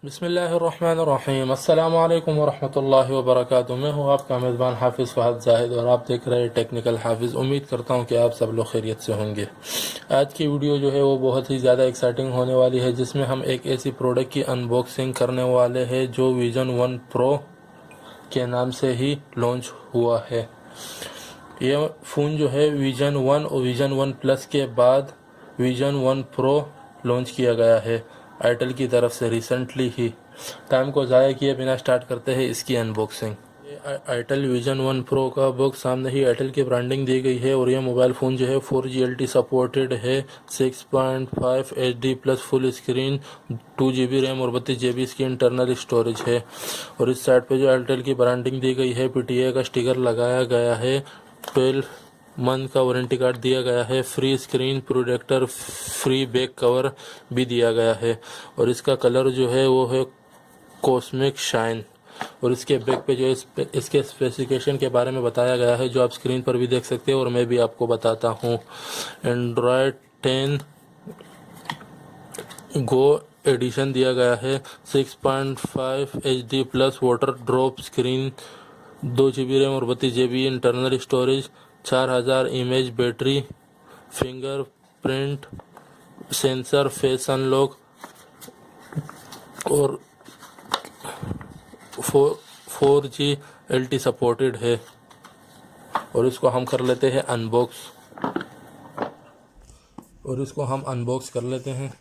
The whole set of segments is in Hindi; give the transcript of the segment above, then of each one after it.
बिस्मिल्लाहिर्रहमानिर्रहीम। अस्सलाम वालेकुम वरहमतुल्लाहि वबरकातुहू। मैं हूँ आपका मेज़बान हाफिज़ फ़हद ज़ाहिद और आप देख रहे हैं टेक्निकल हाफिज़। उम्मीद करता हूँ कि आप सब लोग खैरियत से होंगे। आज की वीडियो जो है वो बहुत ही ज़्यादा एक्साइटिंग होने वाली है, जिसमें हम एक ऐसी प्रोडक्ट की अनबॉक्सिंग करने वाले हैं जो विज़न 1 प्रो के नाम से ही लॉन्च हुआ है। यह फ़ोन जो है विज़न 1 और विज़न 1 प्लस के बाद विज़न 1 प्रो लॉन्च किया गया है itel की तरफ से रिसेंटली ही। टाइम को ज़ाया किए बिना स्टार्ट करते हैं इसकी अनबॉक्सिंग। itel विज़न 1 प्रो का बॉक्स सामने ही itel की ब्रांडिंग दी गई है और यह मोबाइल फ़ोन जो है 4G LTE सपोर्टेड है। 6.5 HD plus full screen, 2 GB RAM और 32 GB इसकी इंटरनल स्टोरेज है। और इस साइड पे जो itel की ब्रांडिंग दी गई है, PTA का स्टिकर लगाया गया है, 12 मंथ का वारंटी कार्ड दिया गया है, free screen protector, free back cover भी दिया गया है। और इसका कलर जो है वो है कॉस्मिक शाइन। और इसके बैक पे जो है इसके स्पेसिफिकेशन के बारे में बताया गया है, जो आप स्क्रीन पर भी देख सकते हैं और मैं भी आपको बताता हूँ। एंड्रॉयड 10 गो एडिशन दिया गया है। 6.5 HD plus water drop screen, 2 GB RAM और 32 GB internal storage, 4000 image battery, fingerprint sensor, face unlock और 4G LTE सपोर्टेड है। और इसको हम कर लेते हैं अनबॉक्स कर लेते हैं।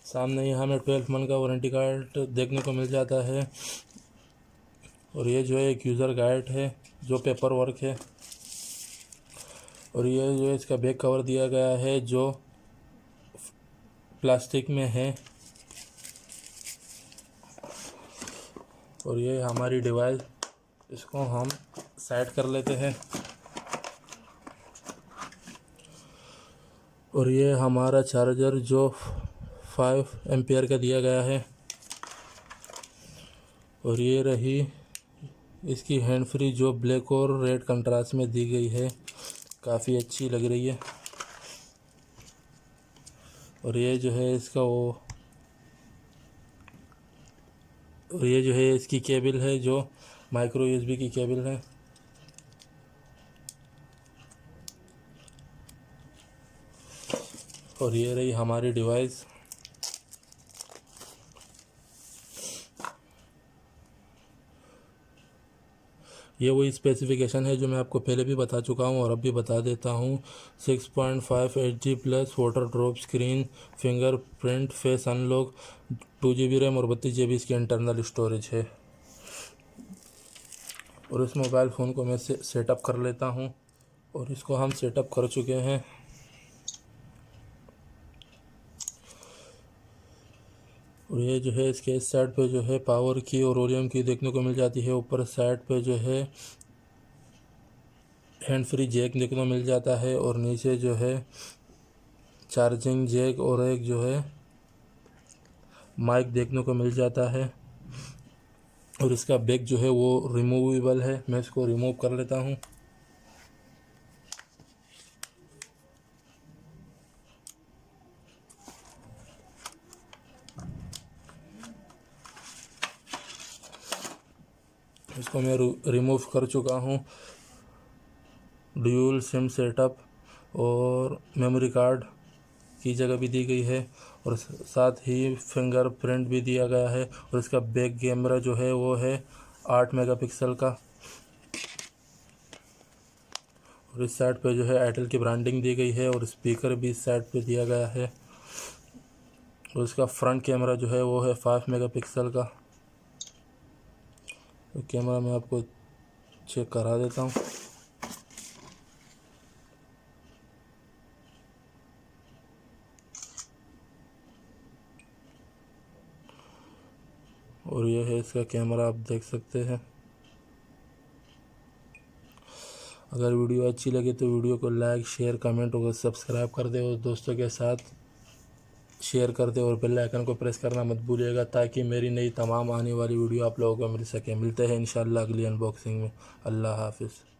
सामने ही हमें 12 मंथ का वारंटी कार्ड देखने को मिल जाता है। और ये जो है एक यूज़र गाइड है जो पेपर वर्क है। और ये जो है इसका बैक कवर दिया गया है जो प्लास्टिक में है। और ये हमारी डिवाइस, इसको हम साइड कर लेते हैं। और ये हमारा चार्जर जो 5 एम्पियर का दिया गया है। और ये रही इसकी हैंड फ्री जो ब्लैक और रेड कंट्रास्ट में दी गई है, काफ़ी अच्छी लग रही है। और ये जो है इसकी केबल है जो माइक्रो USB की केबल है। और ये रही हमारी डिवाइस। ये वही स्पेसिफिकेशन है जो मैं आपको पहले भी बता चुका हूँ और अब भी बता देता हूँ। 6.5 HD plus water drop screen, fingerprint face unlock, 2 GB RAM और 32 GB इसकी इंटरनल स्टोरेज है। और इस मोबाइल फ़ोन को मैं सेटअप कर लेता हूँ। और इसको हम सेटअप कर चुके हैं। और ये जो है इसके इस साइड पे जो है पावर की और वॉल्यूम की देखने को मिल जाती है। ऊपर साइड पे जो है हैंड फ्री जैक देखने को मिल जाता है। और नीचे जो है चार्जिंग जैक और एक जो है माइक देखने को मिल जाता है। और इसका बैक जो है वो रिमूवेबल है। मैं इसको रिमूव कर लेता हूँ। इसको मैं रिमूव कर चुका हूँ। ड्यूल सिम सेटअप और मेमोरी कार्ड की जगह भी दी गई है। और साथ ही फिंगरप्रिंट भी दिया गया है। और इसका बैक कैमरा जो है वो है 8 मेगापिक्सल का। और इस साइड पे जो है itel की ब्रांडिंग दी गई है और स्पीकर भी इस साइड पे दिया गया है। और इसका फ्रंट कैमरा जो है वो है 5 मेगापिक्सल का। तो कैमरा मैं आपको चेक करा देता हूँ। और ये है इसका कैमरा, आप देख सकते हैं। अगर वीडियो अच्छी लगे तो वीडियो को लाइक शेयर कमेंट और सब्सक्राइब कर दे और दोस्तों के साथ शेयर कर दें और बेल आइकन को प्रेस करना मत भूलिएगा, ताकि मेरी नई तमाम आने वाली वीडियो आप लोगों को मिल सके। मिलते हैं इंशाल्लाह अगली अनबॉक्सिंग में। अल्लाह हाफिज़।